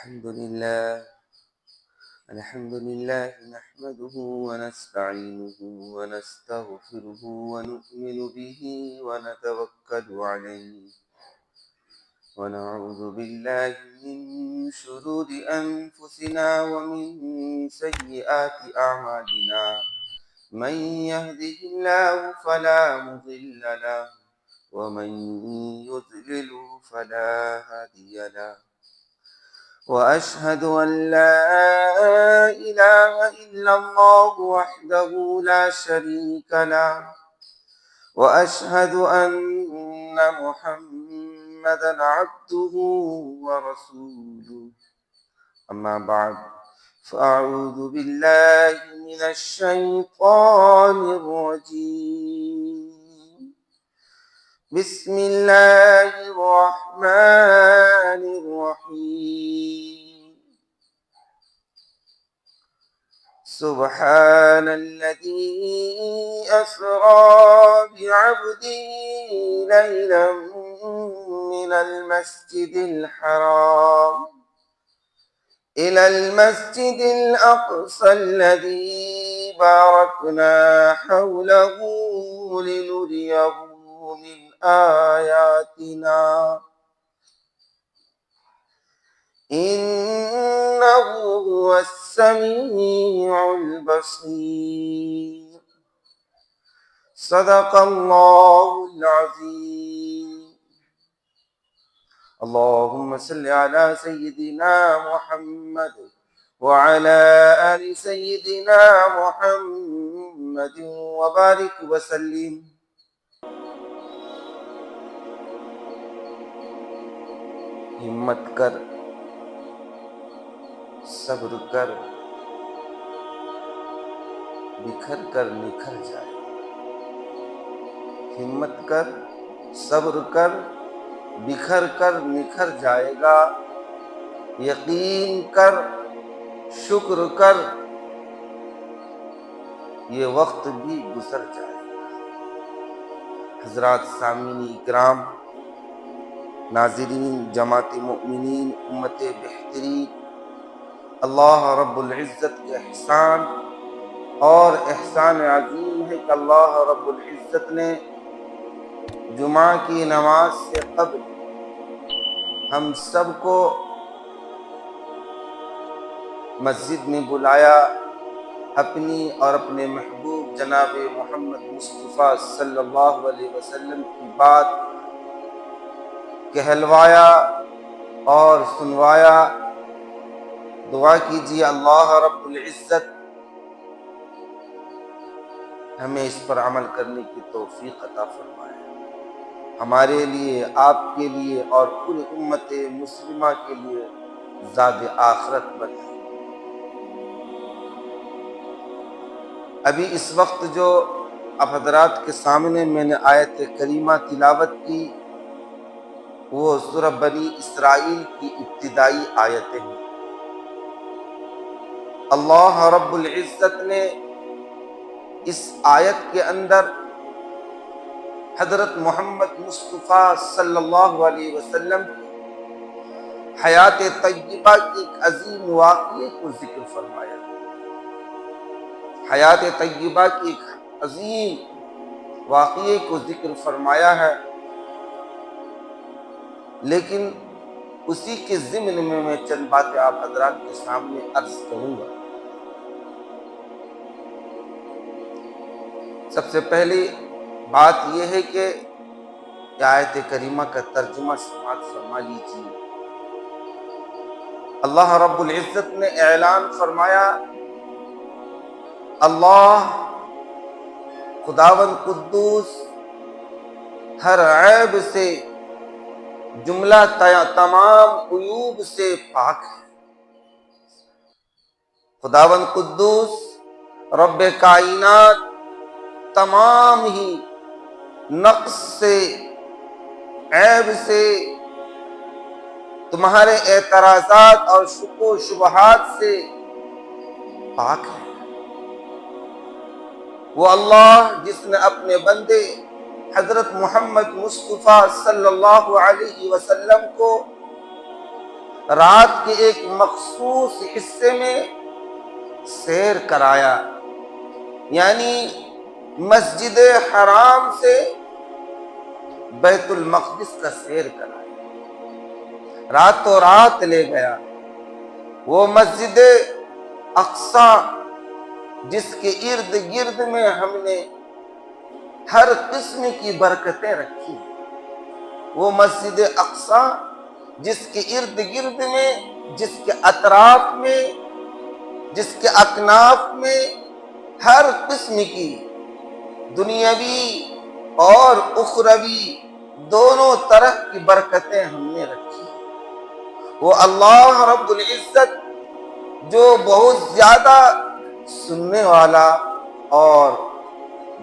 الحمد لله نحمده ونستعينه ونستغفره ونؤمن به ونتوكل عليه ونعوذ بالله من شرور أنفسنا ومن سيئات أعمالنا من يهده الله فلا مضل له ومن يضلل فلا هادي له وأشهد أن لا إله إلا الله وحده لا شريك له وأشهد أن محمدا عبده ورسوله أما بعد فأعوذ بالله من الشيطان الرجيم بسم الله الرحمن الرحيم سبحان الذي أسرى بعبده ليلا من المسجد الحرام إلى المسجد الأقصى الذي باركنا حوله لنريه من آياتنا إنه هو السميع البصير صدق الله العظيم اللهم صل على سيدنا محمد وعلى آل سيدنا محمد وبارك وسلم ہمت کر صبر کر بکھر کر نکھر جائے ہمت کر صبر کر بکھر کر نکھر جائے گا یقین کر شکر کر یہ وقت بھی گزر جائے گا حضرات سامعین اکرام ناظرین جماعت مؤمنین امت بہترین اللہ رب العزت کے احسان اور احسان عظیم ہے کہ اللہ رب العزت نے جمعہ کی نماز سے قبل ہم سب کو مسجد میں بلایا اپنی اور اپنے محبوب جناب محمد مصطفیٰ صلی اللہ علیہ وسلم کی بات کہلوایا اور سنوایا دعا کیجیے اللہ رب العزت ہمیں اس پر عمل کرنے کی توفیق عطا فرمائے ہمارے لیے آپ کے لیے اور پوری امت مسلمہ کے لیے زاد آخرت بنے ابھی اس وقت جو اب حضرات کے سامنے میں نے آیت کریمہ تلاوت کی وہ سورہ بنی اسرائیل کی ابتدائی آیتیں ہیں اللہ رب العزت نے اس آیت کے اندر حضرت محمد مصطفیٰ صلی اللہ علیہ وسلم حیات طیبہ کی ایک عظیم واقعے کو ذکر فرمایا حیات طیبہ کی ایک عظیم واقعے کو ذکر فرمایا ہے لیکن اسی کے ضمن میں چند باتیں آپ حضرات کے سامنے عرض کروں گا سب سے پہلی بات یہ ہے کہ آیت کریمہ کا ترجمہ سماعت فرما لیجیے اللہ رب العزت نے اعلان فرمایا اللہ خداوند قدوس ہر عیب سے جملہ تمام عیوب سے پاک ہے خداوند قدوس رب کائنات تمام ہی نقص سے عیب سے تمہارے اعتراضات اور شک و شبہات سے پاک ہے وہ اللہ جس نے اپنے بندے حضرت محمد مصطفیٰ صلی اللہ علیہ وسلم کو رات کے ایک مخصوص حصے میں سیر کرایا، یعنی مسجد حرام سے بیت المقدس کا سیر کرایا، راتوں رات لے گیا۔ وہ مسجد اقصی جس کے ارد گرد میں ہم نے ہر قسم کی برکتیں رکھی، وہ مسجد اقصی جس کے ارد گرد میں، جس کے اطراف میں، جس کے اکناف میں ہر قسم کی دنیاوی اور اخروی دونوں طرح کی برکتیں ہم نے رکھی۔ وہ اللہ رب العزت جو بہت زیادہ سننے والا اور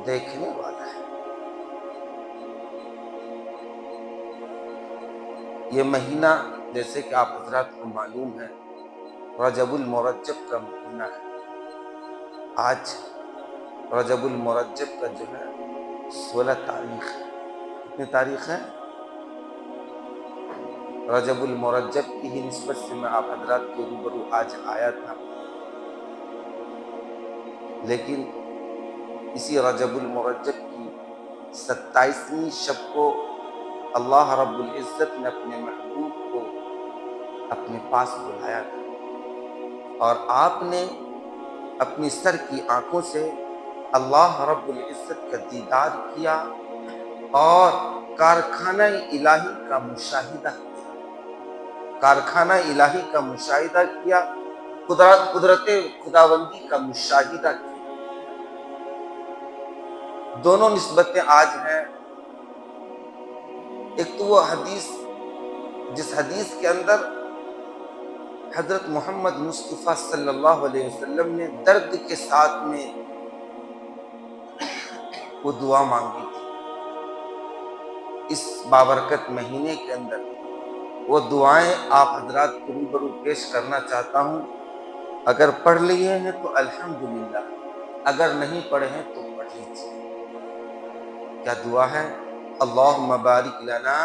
دیکھنے والا ہے۔ یہ مہینہ جیسے کہ آپ حضرات کو معلوم ہے رجب المرجب کا مہینہ ہے۔ آج رجب المرجب کا جو ہے 16 تاریخ ہے۔ کتنی تاریخ ہے؟ رجب المرجب کی ہی نسبت سے میں آپ حضرات کے روبرو آج آیا تھا، لیکن اسی رجب المرجب کی 27ویں شب کو اللہ رب العزت نے اپنے محبوب کو اپنے پاس بلایا تھا، اور آپ نے اپنی سر کی آنکھوں سے اللہ رب العزت کا دیدار کیا اور کارخانہ الہی کا مشاہدہ کیا، کارخانہ الہی کا مشاہدہ کیا، قدرت خداوندی کا مشاہدہ کیا۔ دونوں نسبتیں آج ہیں۔ ایک تو وہ حدیث جس حدیث کے اندر حضرت محمد مصطفیٰ صلی اللہ علیہ وسلم نے درد کے ساتھ میں وہ دعا مانگی تھی، اس بابرکت مہینے کے اندر وہ دعائیں آپ حضرات کے روبرو پیش کرنا چاہتا ہوں۔ اگر پڑھ لیے ہیں تو الحمدللہ، اگر نہیں پڑھے ہیں تو پڑھ لیجیے۔ کیا دعا ہے؟ اللہم بارک لنا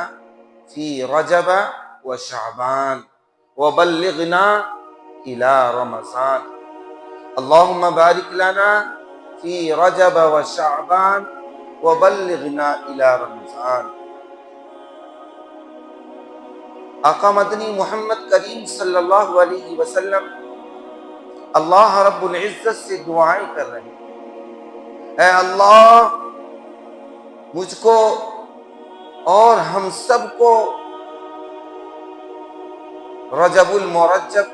فی رجب و شعبان وبلغنا الى رمضان۔ اللہم بارک لنا فی رجب و شعبان وبلغنا الى رمضان۔ آقا مدنی محمد کریم صلی اللہ علیہ وسلم اللہ رب العزت سے دعائیں کر رہے ہیں، اے اللہ مجھ کو اور ہم سب کو رجب المرجب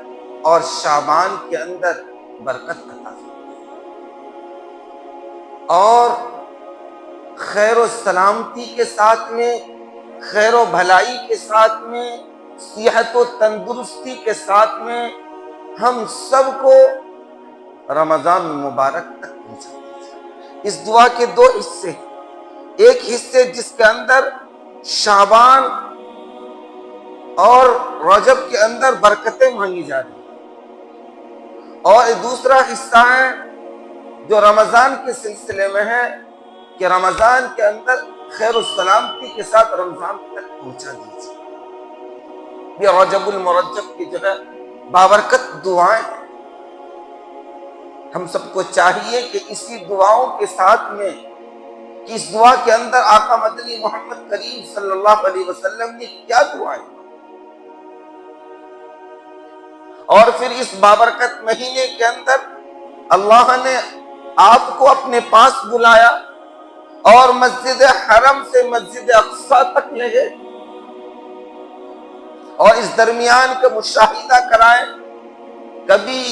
اور شعبان کے اندر برکت عطا فرما، اور خیر و سلامتی کے ساتھ میں، خیر و بھلائی کے ساتھ میں، صحت و تندرستی کے ساتھ میں ہم سب کو رمضان مبارک تک پہنچا دیجیے۔ اس دعا کے دو حصے ہیں، ایک حصے جس کے اندر شعبان اور رجب کے اندر برکتیں مانگی جا رہی ہیں، اور دوسرا حصہ ہے جو رمضان کے سلسلے میں ہے کہ رمضان کے اندر خیر و سلامتی کے ساتھ رمضان تک پہنچا دیجیے۔ یہ رجب المرجب کی جو ہے بابرکت دعائیں ہیں۔ ہم سب کو چاہیے کہ اسی دعاؤں کے ساتھ میں، کہ اس دعا کے اندر آقا مدنی محمد کریم صلی اللہ علیہ وسلم نے کیا دعائیں، اور پھر اس بابرکت مہینے کے اندر اللہ نے آپ کو اپنے پاس بلایا اور مسجد حرم سے مسجد اقصی تک لے گئے، اور اس درمیان کا مشاہدہ کرائے۔ کبھی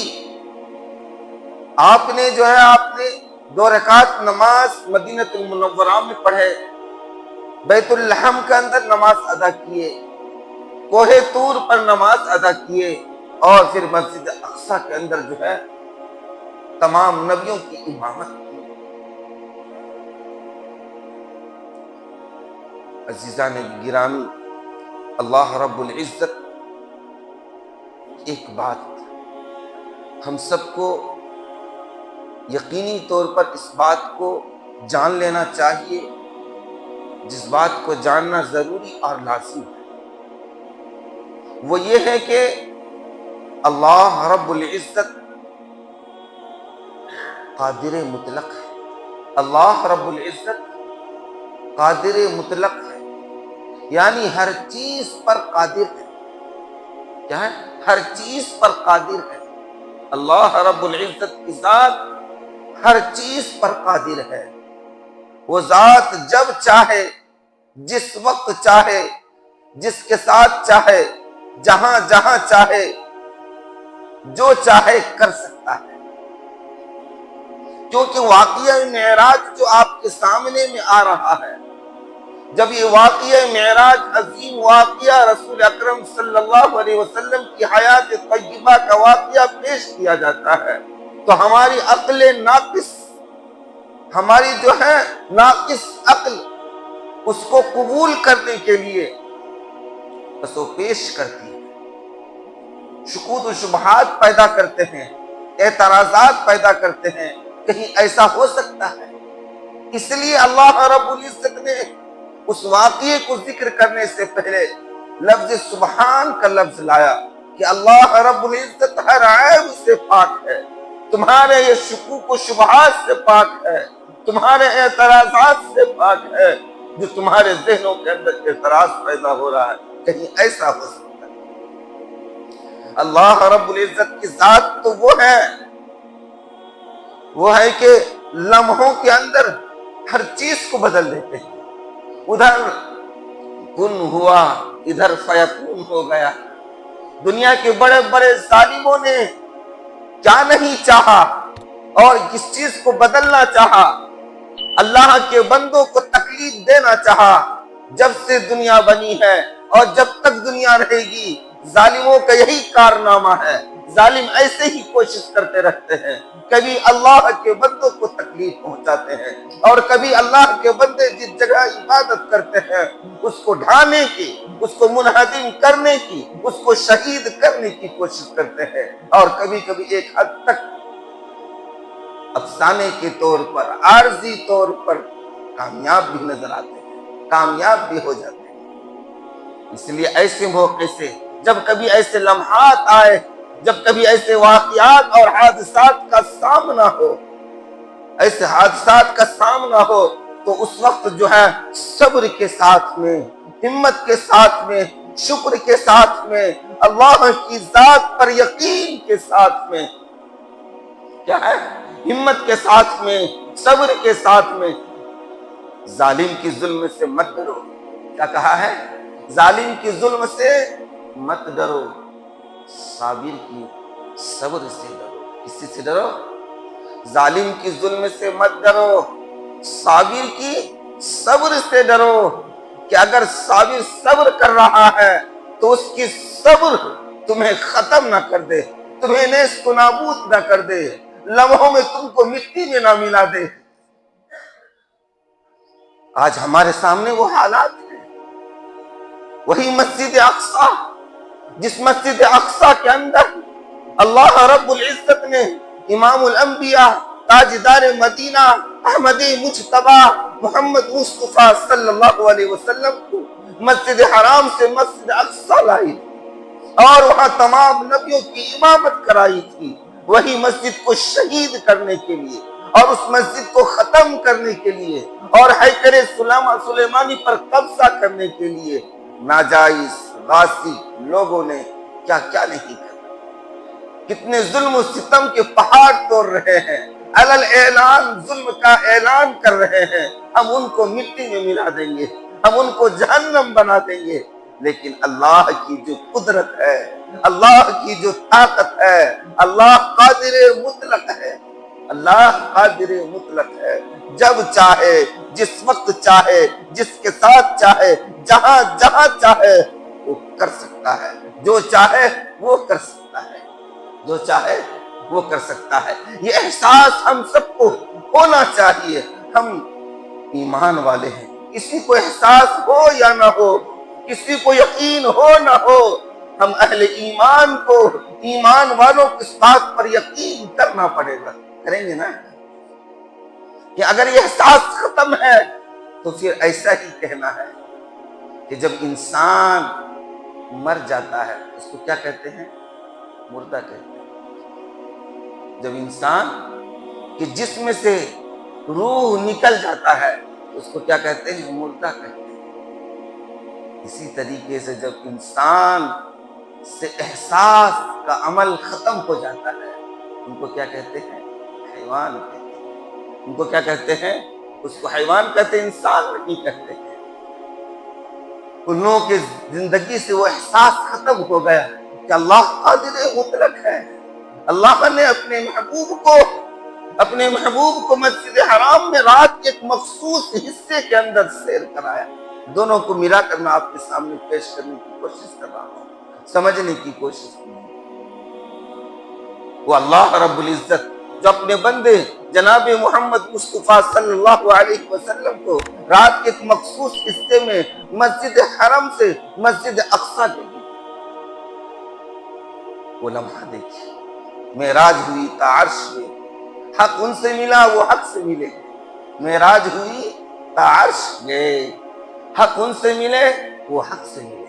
آپ نے 2 رکعت نماز مدینہ المنورہ میں پڑھے، بیت الحم کے اندر نماز ادا کیے، کوہ طور پر نماز ادا کیے، اور پھر مسجد اقصی کے اندر تمام نبیوں کی امامت کی۔ عزیزان گرامی، اللہ رب العزت ایک بات ہم سب کو یقینی طور پر اس بات کو جان لینا چاہیے، جس بات کو جاننا ضروری اور لازم ہے، وہ یہ ہے کہ اللہ رب العزت قادر مطلق ہے۔ اللہ رب العزت قادر مطلق ہے، یعنی ہر چیز پر قادر ہے۔ کیا ہے؟ ہر چیز پر قادر ہے۔ اللہ رب العزت کی ذات ہر چیز پر قادر ہے۔ وہ ذات جب چاہے، جس وقت چاہے، جس کے ساتھ چاہے، جہاں جہاں چاہے، جو چاہے کر سکتا ہے۔ کیونکہ واقعہ معراج جو آپ کے سامنے میں آ رہا ہے، جب یہ واقعہ معراج عظیم واقعہ رسول اکرم صلی اللہ علیہ وسلم کی حیات طیبہ کا واقعہ پیش کیا جاتا ہے تو ہماری عقل ناقص، ہماری جو ہے ناقص عقل، اس کو قبول کرنے کے لیے بس وہ پیش کرتی ہے، شکوک و شبہات پیدا کرتے ہیں، اعتراضات پیدا کرتے ہیں، کہیں ایسا ہو سکتا ہے۔ اس لیے اللہ رب العزت نے اس واقعے کو ذکر کرنے سے پہلے لفظ سبحان کا لفظ لایا کہ اللہ رب العزت ہر عیب سے پاک ہے، تمہارے یہ شکوک و شبہات سے پاک ہے، تمہارے اعتراضات سے پاک ہے، جو تمہارے ذہنوں کے اندر اعتراض پیدا ہو رہا ہے، کہیں ایسا ہو سکتا ہے۔ اللہ رب العزت کی ذات تو وہ ہے کہ لمحوں کے اندر ہر چیز کو بدل دیتے ہیں۔ ادھر کن ہوا، ادھر فیکون ہو گیا۔ دنیا کے بڑے بڑے ظالموں نے کیا نہیں چاہا اور کس چیز کو بدلنا چاہا، اللہ کے بندوں کو تکلیف دینا چاہا۔ جب سے دنیا بنی ہے اور جب تک دنیا رہے گی، ظالموں کا یہی کارنامہ ہے۔ ظالم ایسے ہی کوشش کرتے رہتے ہیں، کبھی اللہ کے بندوں کو تکلیف پہنچاتے ہیں اور کبھی اللہ کے بندے جس جگہ عبادت کرتے ہیں اس کو ڈھانے کی، اس کو منہدم کرنے کی، اس کو شہید کرنے کی کوشش کرتے ہیں، اور کبھی کبھی ایک حد تک افسانے کے طور پر، عارضی طور پر کامیاب بھی نظر آتے ہیں، کامیاب بھی ہو جاتے ہیں۔ اس لیے ایسے موقع سے جب کبھی ایسے لمحات آئے، جب کبھی ایسے واقعات اور حادثات کا سامنا ہو، ایسے حادثات کا سامنا ہو، تو اس وقت جو ہے صبر کے ساتھ میں، ہمت کے ساتھ میں، شکر کے ساتھ میں، اللہ کی ذات پر یقین کے ساتھ میں، کیا ہے؟ ہمت کے ساتھ میں، صبر کے ساتھ میں، ظالم کی ظلم سے مت ڈرو۔ کیا کہا ہے؟ ظالم کی ظلم سے مت ڈرو، صابر کی صبر سے ڈرو۔ کسی سے ڈرو؟ ظالم کی ظلم سے مت ڈرو، صابر کی صبر سے ڈرو، کہ اگر صابر صبر کر رہا ہے تو اس کی صبر تمہیں ختم نہ کر دے، تمہیں نیست و نابود نہ کر دے، لمحوں میں تم کو مٹی میں نہ ملا دے۔ آج ہمارے سامنے وہ حالات ہیں۔ وہی مسجد اقصی، جس مسجد اقصی کے اندر اللہ رب العزت نے امام الانبیاء، تاجدار مدینہ، احمد مجتبی محمد مصطفیٰ صلی اللہ علیہ وسلم کو مسجد حرام سے مسجد اقصی لائی تھی اور وہاں تمام نبیوں کی امامت کرائی تھی، وہی مسجد کو شہید کرنے کے لیے اور اس مسجد کو ختم کرنے کے لیے اور ہیکل سلیمانی پر قبضہ کرنے کے لیے ناجائز غاصب لوگوں نے کیا کیا نہیں کیا، کتنے ظلم و ستم کے پہاڑ توڑ رہے ہیں، علل اعلان ظلم کا اعلان کر رہے ہیں، ہم ان کو مٹی میں ملا دیں گے، ہم ان کو جہنم بنا دیں گے۔ لیکن اللہ کی جو قدرت ہے، اللہ کی جو طاقت ہے، اللہ قادر مطلق ہے، اللہ قادر مطلق ہے، جب چاہے، جس وقت چاہے، جس کے ساتھ چاہے، جہاں جہاں چاہے وہ کر سکتا ہے، جو چاہے وہ کر سکتا ہے، جو چاہے وہ کر سکتا ہے۔ یہ احساس ہم سب کو ہونا چاہیے۔ ہم ایمان والے ہیں، کسی کو احساس ہو یا نہ ہو، کسی کو یقین ہو نہ ہو، ہم اہل ایمان کو، ایمان والوں کو اس بات پر یقین کرنا پڑے گا۔ کریں گے نا؟ کہ اگر یہ احساس ختم ہے تو پھر ایسا ہی کہنا ہے کہ جب انسان مر جاتا ہے اس کو کیا کہتے ہیں؟ مردہ کہتے ہیں جب انسان کے جسم سے روح نکل جاتا ہے اس کو کیا کہتے ہیں؟ مردہ کہتے ہیں۔ اسی طریقے سے جب انسان سے احساس کا عمل ختم ہو جاتا ہے ان کو کیا کہتے ہیں؟ حیوان کہتے ہیں۔ ان کو کیا کہتے ہیں؟ اس کو حیوان کہتے ہیں، انسان نہیں کہتے ہیں۔ ان لوگوں کی زندگی سے وہ احساس ختم ہو گیا کہ اللہ قادر مطلق ہے۔ اللہ نے اپنے محبوب کو مسجد حرام میں رات کے ایک مخصوص حصے کے اندر سیر کرایا۔ دونوں کو ملا کر میں آپ کے سامنے پیش کرنے کی کوشش کر رہا ہوں، سمجھنے کی کوشش کی۔ وہ اللہ رب العزت جو اپنے بندے جناب محمد مصطفیٰ صلی اللہ علیہ وسلم کو رات کے ایک مخصوص حصے میں مسجد حرم سے مسجد اقصیٰ لے گئے، وہ لمحہ دیکھیے، معراج ہوئی تا عرش میں، حق ان سے ملا وہ حق سے ملے، معراج ہوئی تا عرش میں، حق ان سے ملے وہ حق سے ملے۔